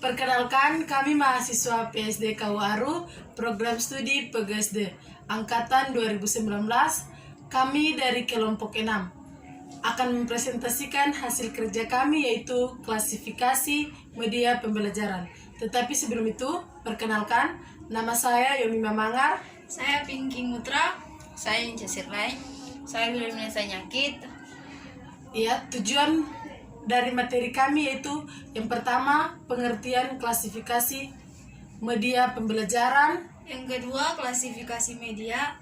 Perkenalkan, kami mahasiswa PSD Kawaru, program studi PGSD, Angkatan 2019, kami dari kelompok 6. Akan mempresentasikan hasil kerja kami yaitu klasifikasi media pembelajaran. Tetapi sebelum itu, perkenalkan, nama saya Yomi Mamangar. Saya Pinky Mutra. Saya Inca Sirlai. Saya Wilhelmina Nyakit. Ya, tujuan dari materi kami yaitu yang pertama pengertian klasifikasi media pembelajaran, Yang kedua klasifikasi media.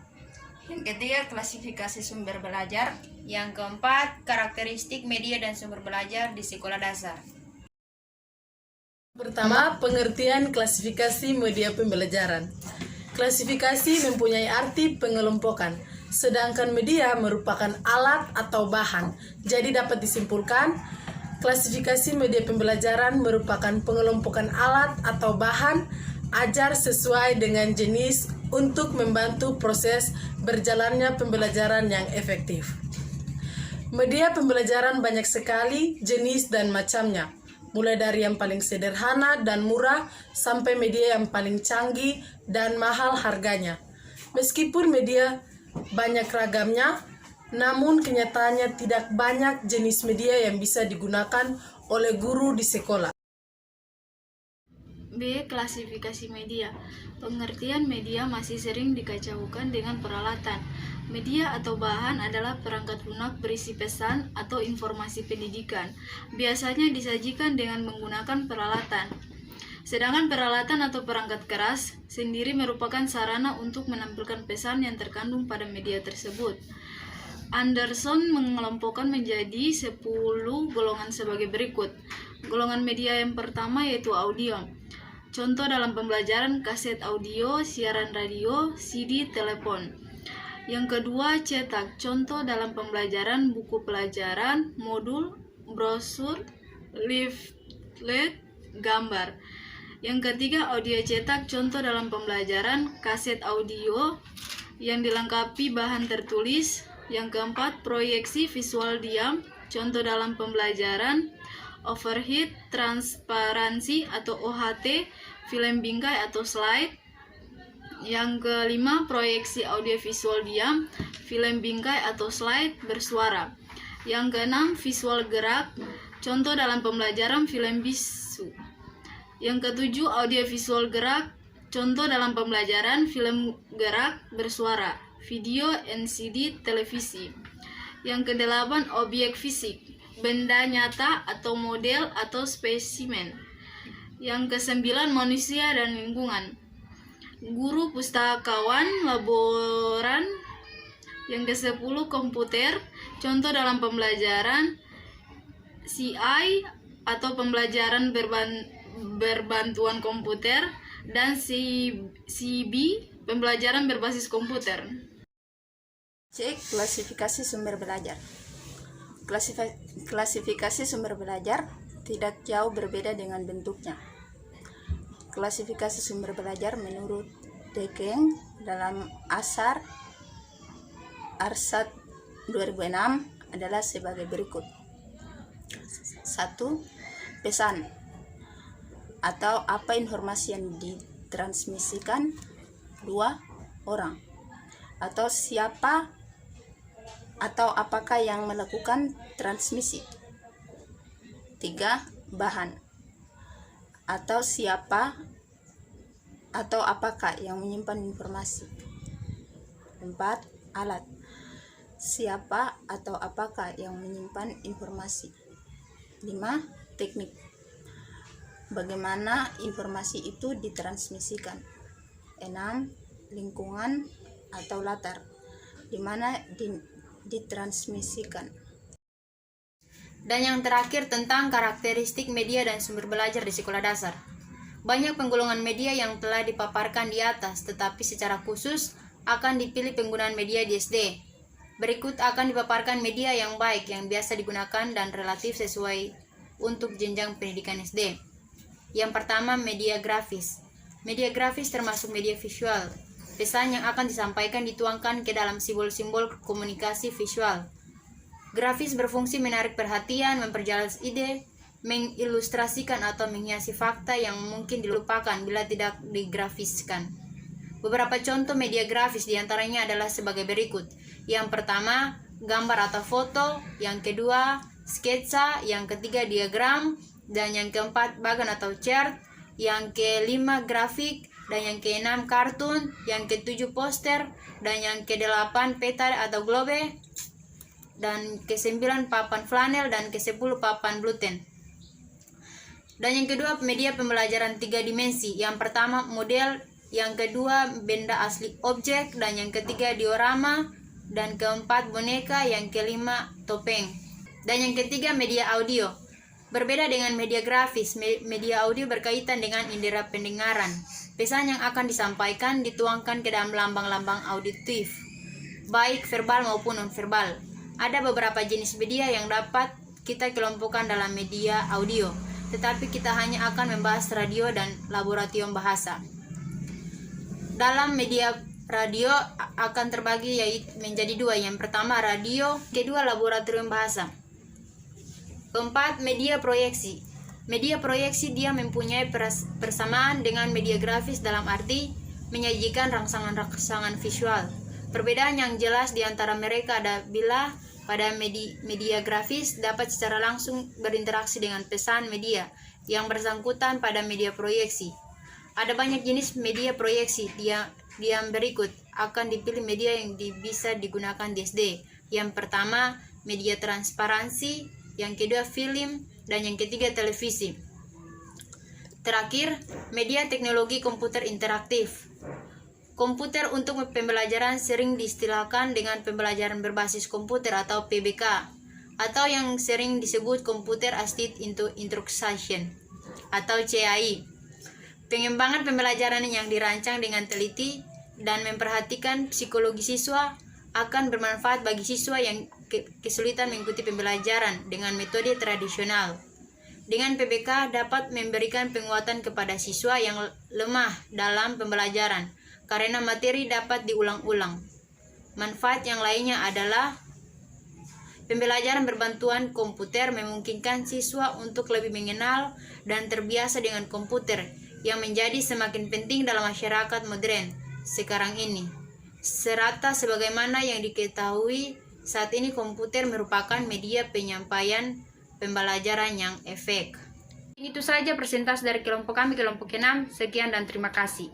Yang ketiga klasifikasi sumber belajar. Yang keempat karakteristik media dan sumber belajar di sekolah dasar. Pertama, pengertian klasifikasi media pembelajaran. Klasifikasi mempunyai arti pengelompokan, sedangkan media merupakan alat atau bahan. Jadi dapat disimpulkan, klasifikasi media pembelajaran merupakan pengelompokan alat atau bahan ajar sesuai dengan jenis untuk membantu proses berjalannya pembelajaran yang efektif. Media pembelajaran banyak sekali jenis dan macamnya, mulai dari yang paling sederhana dan murah sampai media yang paling canggih dan mahal harganya. Meskipun media banyak ragamnya, namun kenyataannya tidak banyak jenis media yang bisa digunakan oleh guru di sekolah. B. Klasifikasi media. Pengertian media masih sering dikacaukan dengan peralatan. Media atau bahan adalah perangkat lunak berisi pesan atau informasi pendidikan. Biasanya disajikan dengan menggunakan peralatan. Sedangkan peralatan atau perangkat keras sendiri merupakan sarana untuk menampilkan pesan yang terkandung pada media tersebut. Anderson mengelompokkan menjadi 10 golongan sebagai berikut. Golongan media yang pertama yaitu audio. Contoh dalam pembelajaran kaset audio, siaran radio, CD, telepon. Yang kedua cetak. Contoh dalam pembelajaran buku pelajaran, modul, brosur, leaflet, gambar. Yang ketiga audio cetak. Contoh dalam pembelajaran kaset audio yang dilengkapi bahan tertulis. Yang keempat, proyeksi visual diam, contoh dalam pembelajaran, overhead, transparansi atau OHT, film bingkai atau slide. Yang kelima, proyeksi audiovisual diam, film bingkai atau slide bersuara. Yang keenam, visual gerak, contoh dalam pembelajaran film bisu. Yang ketujuh, audiovisual gerak, contoh dalam pembelajaran film gerak bersuara, video, NCD, televisi. Yang kedelapan, objek fisik, benda nyata atau model atau spesimen. Yang kesembilan, manusia dan lingkungan, guru, pustakawan, laboran. Yang kesepuluh, komputer, contoh dalam pembelajaran CI atau pembelajaran berbantuan komputer, dan CB, pembelajaran berbasis komputer. C. Klasifikasi sumber belajar. Klasifikasi sumber belajar tidak jauh berbeda dengan bentuknya. Klasifikasi sumber belajar menurut Dekeng dalam Arsat 2006 adalah sebagai berikut. 1. Pesan atau apa informasi yang ditransmisikan. 2. Orang atau siapa atau apakah yang melakukan transmisi. 3. Bahan atau siapa atau apakah yang menyimpan informasi. 4. Alat, siapa atau apakah yang menyimpan informasi. 5. Teknik, bagaimana informasi itu ditransmisikan. 6. Lingkungan atau latar, di mana ditransmisikan. Dan yang terakhir tentang karakteristik media dan sumber belajar di sekolah dasar. Banyak penggolongan media yang telah dipaparkan di atas, tetapi secara khusus akan dipilih penggunaan media di SD. Berikut akan dipaparkan media yang baik yang biasa digunakan dan relatif sesuai untuk jenjang pendidikan SD. Yang pertama, media grafis. Media grafis termasuk media visual. Pesan yang akan disampaikan dituangkan ke dalam simbol-simbol komunikasi visual. Grafis berfungsi menarik perhatian, memperjelas ide, mengilustrasikan atau menghiasi fakta yang mungkin dilupakan bila tidak digrafiskan. Beberapa contoh media grafis diantaranya adalah sebagai berikut. Yang pertama, gambar atau foto. Yang kedua, sketsa. Yang ketiga, diagram. Dan yang keempat, bagan atau chart. Yang kelima, grafik. Dan yang keenam, kartun. Yang ketujuh, poster. Dan yang kedelapan, peta atau globe. Dan kesembilan, papan flanel. Dan kesepuluh, papan bulletin. Dan yang kedua, media pembelajaran 3 dimensi. Yang pertama, model. Yang kedua, benda asli objek. Dan yang ketiga, diorama. Dan keempat, boneka. Yang kelima, topeng. Dan yang ketiga, media audio. Berbeda dengan media grafis, media audio berkaitan dengan indera pendengaran. Pesan yang akan disampaikan dituangkan ke dalam lambang-lambang auditif, baik verbal maupun non-verbal. Ada beberapa jenis media yang dapat kita kelompokkan dalam media audio, tetapi kita hanya akan membahas radio dan laboratorium bahasa. Dalam media radio akan terbagi menjadi 2. Yang pertama radio, kedua laboratorium bahasa. Keempat, media proyeksi. Media proyeksi dia mempunyai persamaan dengan media grafis dalam arti menyajikan rangsangan-rangsangan visual. Perbedaan yang jelas di antara mereka ada bila pada media grafis dapat secara langsung berinteraksi dengan pesan media yang bersangkutan pada media proyeksi. Ada banyak jenis media proyeksi. Yang berikut akan dipilih media yang bisa digunakan di SD. Yang pertama, media transparansi. Yang kedua, film. Dan yang ketiga, televisi. Terakhir, media teknologi komputer interaktif. Komputer untuk pembelajaran sering diistilahkan dengan pembelajaran berbasis komputer atau PBK, atau yang sering disebut Computer Assisted Instruction atau CAI. Pengembangan pembelajaran yang dirancang dengan teliti dan memperhatikan psikologi siswa akan bermanfaat bagi siswa yang kesulitan mengikuti pembelajaran dengan metode tradisional. Dengan PBK dapat memberikan penguatan kepada siswa yang lemah dalam pembelajaran karena materi dapat diulang-ulang. Manfaat yang lainnya adalah pembelajaran berbantuan komputer memungkinkan siswa untuk lebih mengenal dan terbiasa dengan komputer yang menjadi semakin penting dalam masyarakat modern sekarang ini. Serata sebagaimana yang diketahui saat ini komputer merupakan media penyampaian pembelajaran yang efektif. Itu saja presentasi dari kelompok kami, kelompok 6. Sekian dan terima kasih.